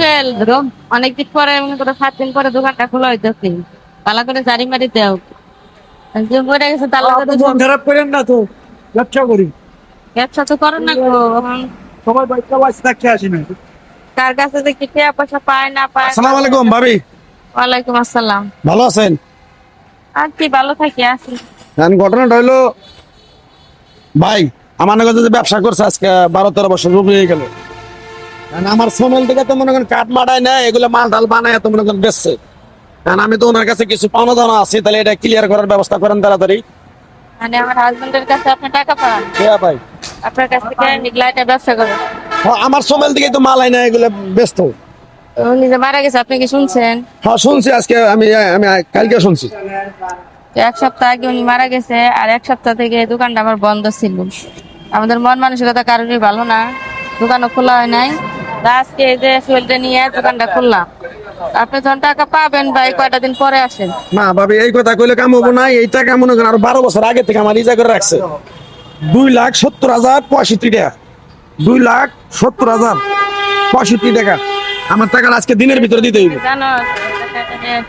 খুলে অনেকদিন পরে মনে করো 7 দিন পরে দোকানটা খোলা হইতেছে, পালা করে জারি মারি দেও যে মরে গেছে তার লাগে মন খারাপ করেন না তো, ব্যবসা করি। ব্যবসা তো করেন না গো, এখন সবাই বাইকটা বাঁচতে থাকতে আসি না। কার কাছে দেখি টাকা পয়সা পায় না পায়। আসসালামু আলাইকুম ভাবি, ওয়ালাইকুম আসসালাম। ভালো আছেন? আর কি ভালো থাকি আছি। ঘটনাটা হইলো ভাই, আমার নাকি যে ব্যবসা করছে আজকে 12-13 বছর হয়ে গেল। কারণ আমার সোমেল থেকে তো মনে করেন কাঠ মাটায় না, এগুলো মাল ডাল বানায় তো মনে করেন বেচছে। কারণ আমি তো ওনার কাছে কিছু পাওনা দানা আছে, তাহলে এটা ক্লিয়ার করার ব্যবস্থা করেন তাড়াতাড়ি। মানে আমার হাজবেন্ডের কাছে আপনি টাকা পান, হ্যাঁ ভাই, আপনার কাছ থেকে নিগলাইটা ব্যবসা করেন। আমার সোমেল থেকে তো মাল আয় না, এগুলো ব্যস্ত। উনি যে মারা গেছে আপনি কি শুনছেন? হ্যাঁ শুনছি, আজকে আমি আমি কালকে শুনছি। তো 1 সপ্তাহ আগে উনি মারা গেছে, আর 1 সপ্তাহ থেকে দোকানটা আমার বন্ধ ছিল। আমাদের মন মানসিকতা কারোরই ভালো না, দোকানও খোলা হয় নাই। তা আজকে এই যে ফুয়েলটা নিয়ে দোকানটা খুললাম। আপনি যখন টাকা পাবেন ভাই কয়টা দিন পরে আসেন। না ভাবি, এই কথা কইলে কাম হবো না। এই টাকা মনে করেন আরো 12 বছর আগে থেকে আমার ইজা করে রাখছে 2,70,065 টাকা। 2,70,065 টাকা আমার টাকা আজকে দিনের ভিতরে দিতে হইবে। জানো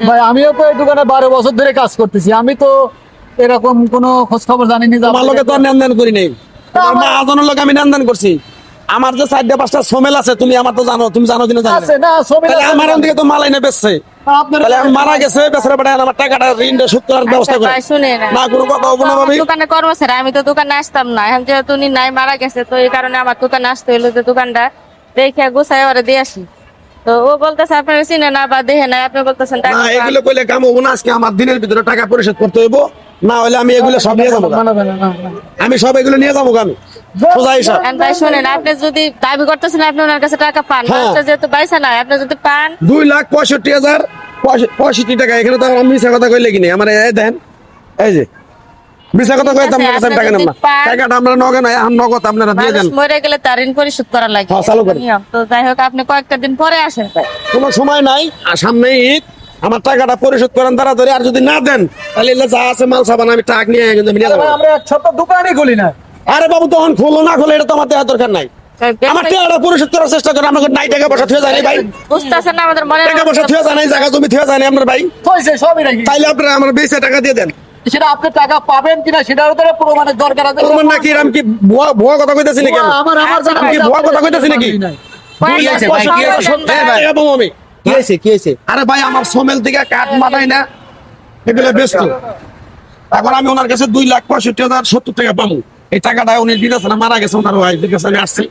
ভাই আমিও তো এই দোকানে 12 বছর ধরে কাজ করতেছি, আমি তো এরকম কোনো খোঁজ খবর জানি না। তোমার লোকে তো আর লেনদেন করি নাই, তোমার মা আজনের লোক আমি লেনদেন করছি। আমার যে 4-5টা সোমেল আছে, তুমি আমার তো জানো, তুমি জানো কিনা জানো আছে না সোমেল তাহলে আমার দিকে তো মাল এনে বেচছে। আপনার তাহলে আমি মারা গেছে, বেচারা বেটা আমার টাকাটা ঋণটা শোধ করার ব্যবস্থা করে। ভাই শুনেন, না কোনো কথা হবো না ভাবি। দোকানে কর্মচারী, আমি তো দোকানে আসতাম না। এখন যেহেতু উনি নাই, মারা গেছে, তো এই কারণে আমার দোকানে আসতে হইলো যে দোকানটা দেখে গুছাই ওরা দিয়ে আসি। তো ও বলতেছে আপনারা চিনে না বা দেখে নাই, আপনি বলতেছেন টাকা না পান। এগুলো কইলে কাম হবো না। আজকে আমার দিনের ভিতরে টাকা পরিশোধ করতে হইব, না হলে আমি এগুলো সব নিয়ে যাবো। আমি সব এগুলো নিয়ে যাবো আমি সোজা হিসাব। এখন ভাই শুনেন, আপনি যদি দাবি করতেছেন আপনি ওনার কাছে টাকা পান, হ্যাঁ। মানুষটা যেহেতু পয়সা নাই, আপনি যদি পান 2,65,65 টাকা। এখানে তো আমি মিশা কথা কইলে কিনে আমার এই দেন, এই যে মিশা কথা কইতাম ঠিক না, আছে, টাকা নেন না। আপনি যদি টাকাটা আমরা নগদ নয়, এখন নগদ আপনারা দিয়ে দেন। মানুষ মরে গেলে তার ঋণ পরিশোধ করা লাগে, হ্যাঁ, চালু করেন। নিয়ম। তো যাই হোক আপনি কয়েকটা দিন পরে আসেন ভাই। কোনো সময় নাই, আর সামনে ঈদ, আমার টাকাটা পরিশোধ করেন তাড়াতাড়ি। আর যদি না দেন তাহলে এগুলো যা আছে মাল সাবান আমি টাকা নিয়ে কিন্তু আমি নিয়ে যাবো। আমরা এক সপ্তাহ দোকানই খুলি না। আরে বাবু, তখন খোলো না খোলো এটা তো আমার দেওয়ার দরকার নাই। আমার টাকাটা পরিশোধ করার চেষ্টা করেন। আমাকে নাই টাকা পয়সা থুয়ে জানি ভাই, বুঝতেছেন না আমাদের মনে টাকা পয়সা থুয়ে জানাই, জায়গা জমি থুয়ে জানি আপনার ভাই। হয়েছে সবই নাকি, তাইলে আপনারা আমার বেশি টাকা দিয়ে দেন। সেটা আপনি টাকা পাবেন কিনা সেটারও তো প্রমাণের দরকার আছে। তোমার নাকি এরকম কি ভুয়া ভুয়া কথা কইতেছি নাকি? আমার জানা আমি কি ভুয়া কথা কইতেছি নাকি? কয়েকটা দিন পয়সা পরে দিয়ে আসেন 70 ভাই। টাকা পাবো আমি। কি হয়েছে আরে ভাই, আমার সোমেল থেকে কাঠ মাটাই না, এগুলো ব্যস্ত। এখন আমি ওনার কাছে 2,65,70 টাকা পাবো। এই টাকাটা উনি দিতেছে না, মারা গেছে ওনার ওয়াইফের কাছে আমি আসছি।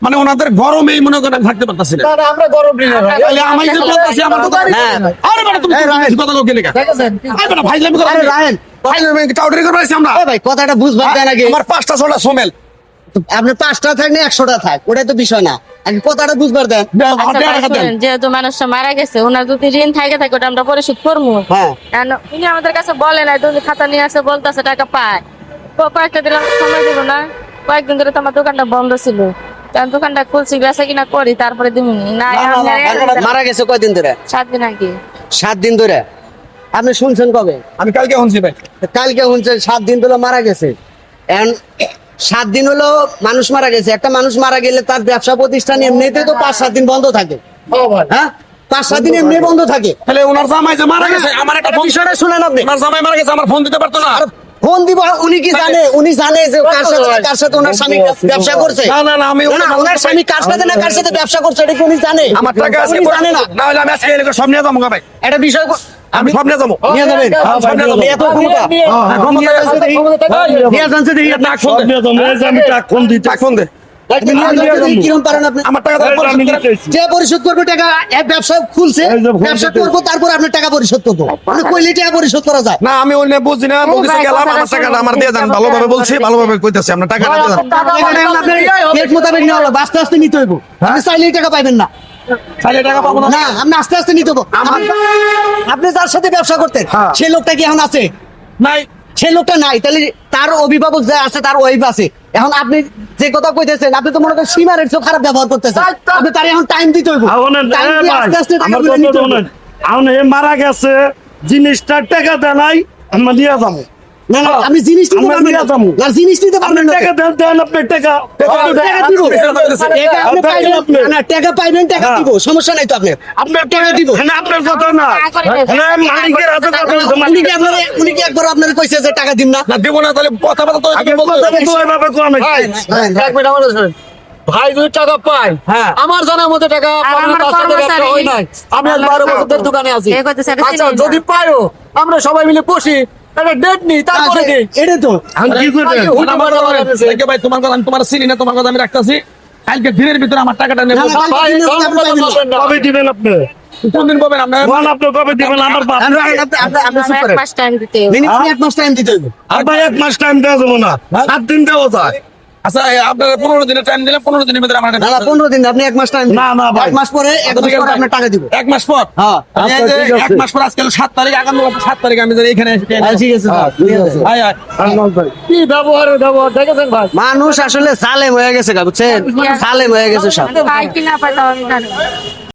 মানে ওনাদের গরমেই মনে করেন থাকতে পারতাছি না। তাহলে আমরা গরম নিয়ে যাবো। তাহলে আমি যে বলতেছি আমার কথা, হ্যাঁ। আরে বেটা তুমি কথা কও কেন? দেখেছেন? আরে বেটা ভাইলামি করো। আরে রাহেন, ভাইলামি চাউডারি করে আইছি আমরা। ভাই কথাটা বুঝবার দেন আগে। আমার 5টা-6টা সোমেল। আপনার 5টা থাক না 100টা থাক, ওটাই তো বিষয় না। আগে কথাটা বুঝবার দেন। আচ্ছা ভাই শুনেন, যেহেতু মানুষটা মারা গেছে, ওনার যদি ঋণ থাকে ওটা আমরা পরিশোধ করবো। হ্যাঁ। কারণ উনি আমাদের কাছে বলে নাই, তো উনি খাতা নিয়ে আসে বলতেছে টাকা পায়। কয়েকটা দিন আমরা সময় দিব না, কয়েকদিন ধরে তো আমার দোকানটা বন্ধ ছিল। কারণ দোকানটা খুলছি, বেচা কিনা করি, তারপরে দিবনি না। মারা গেছে কয়দিন ধরে? 7 দিন আগে। 7 দিন ধরে। আপনি শুনছেন কবে? আমি কালকে শুনছি ভাই। কালকে শুনছেন 7 দিন হলো মারা গেছে। এখন 7 দিন হলো মানুষ মারা গেছে। একটা মানুষ মারা গেলে তার ব্যবসা প্রতিষ্ঠান এমনিতে তো 5-7 দিন বন্ধ থাকে। হ্যাঁ, 5-7 দিন এমনি বন্ধ থাকে। তাহলে ওনার জামাই যে মারা গেছে, আমার একটা ফোন, বিষয়টা শুনেন আপনি। ওনার জামাই মারা গেছে, আমার ফোন দিতে পারতো না? ফোন দিব, উনি কি জানে? উনি জানে যে কার সাথে ওনার স্বামী ব্যবসা করছে? না না না, আমি না, ওনার স্বামী কার সাথে না কার সাথে ব্যবসা করছে এটা কি উনি জানে? আমার টাকা আছে, উনি জানে না। না হলে আমি আজকে এলাকা সব নিয়ে যাবো ভাই। এটা বিষয় আমি সব নিয়ে যাবো। নিয়ে যাবেন। সব নিয়ে যাবো। এত ক্ষমতা। এখন নিয়ে যাচ্ছে দেখি। নিয়ে যাচ্ছে দেখি। টাক ফোন দে, আমি টাক ফোন দিই, টাক ফোন দে। আপনি নিয়ে যাচ্ছে দেখি কিরম পারেন আপনি। আমার টাকা দাও, পরিশোধ করে। যে পরিশোধ করবে টাকা, এক ব্যবসা খুলছে, ব্যবসা করবো, তারপর আপনি টাকা পরিশোধ করবো। আপনি কইলে টাকা পরিশোধ করা যায়? না আমি অন্য বুঝি না, বলতেছি গেলাম, আমার টাকাটা আমার দিয়ে দেন। ভালোভাবে বলছি, ভালোভাবে কইতেছি, আপনার টাকাটা দিয়ে দেন। পেট মোতাবেক নেওয়া হলো, আস্তে আস্তে নিতে হইব। আপনি চাইলেই টাকা পাইবেন না। তাহলে টাকা পাবো না? না, আপনি আস্তে আস্তে নিতে হবো। আপনি যার সাথে ব্যবসা করতেন হ্যাঁ। সেই লোকটা কি এখন আছে? নাই। সেই লোকটা নাই, তাহলে তার অভিভাবক যা আছে, তার ওয়াইফ আছে। এখন আপনি যে কথা কইতেছেন, আপনি তো মনে করেন সীমারের চেয়েও খারাপ ব্যবহার করতেছেন। আপনি তার এখন টাইম দিতে হইব। টাইম দিয়ে আস্তে আস্তে টাকাগুলো নিতে হইব। মারা গেছে, জিনিসটার টাকা দেয় নাই, আমরা নিয়ে যাবো। না না আমি জিনিস নিতে আমরা পারবেন নিয়ে না যাবো। না জিনিস নিতে পারবেন না টাকা দেন দেন আপনি টাকা টাকা দিব টাকা আপনি পাইবেন না টাকা পাইবেন টাকা দিব সমস্যা নাই তো আপনি আপনার টাকা দিব হ্যাঁ আপনার কথা না হ্যাঁ মালিকের হাতে কথা বলছে, উনি কি একবার আপনার কইছে যে টাকা দিন না না দিব না তাহলে কথা বলতে তো আগে কথা বলতে ওইভাবে কোয়া নাই। ভাই এক মিনিট আমার কাছে। ভাই যদি টাকা পায় হ্যাঁ। আমার জানার মধ্যে টাকা আর পাওয়ার আমার তার সাথে ব্যবসা কর্মচারী- হয় নাই। আমি আজ 12 বছর ধরে দোকানে আছি। এ কইতেছে এটা আচ্ছা চিনি না। যদি পায়ও আমরা সবাই মিলে বসি একটা ডেট নি তারপরে দিই। এটা তো আমি কি করবেন ভাই তোমার কথা আমি তোমার চিনি না, তোমার কথা আমি রাখতেছি। কালকে দিনের ভিতরে আমার টাকাটা নেবো। না, না, ভাই আপনি আমার কথা পাইবেন না। বলবেন না। কবে দিবেন আপনি কোন দিন পাবেন আপনার? বল আপনি কবে দিবেন আমার বাপ আপনি চুপ এক করেন মাস টাইম দিতে হবে। মিনিমাম 1 মাস টাইম দিতে হবে আর ভাই 1 মাস টাইম দেওয়া যাবো না 7 দিন দেওয়া যায় আচ্ছা আপনার 15 দিনের টাইম দিলে 15 দিনের ভিতরে আমার না না 15 দিন আপনি 1 মাস টাইম না, না, ভাই। 1 মাস পরে 1 মাস পরে আপনার টাকা দিব এক মাস পর হ্যাঁ আমি এই যে এক মাস পর আজকে 7 তারিখ, আগামী 7 তারিখ আমি যেন এখানে এসে ঠিক আছে স্যার, ঠিক আছে। আয় আয় কি ব্যবহার দেখেছেন ভাই মানুষ আসলে সালেম হয়ে গেছে বুঝছেন সালেম হয়ে গেছে সব পাই কিনা পাই তাও আমি জানি না।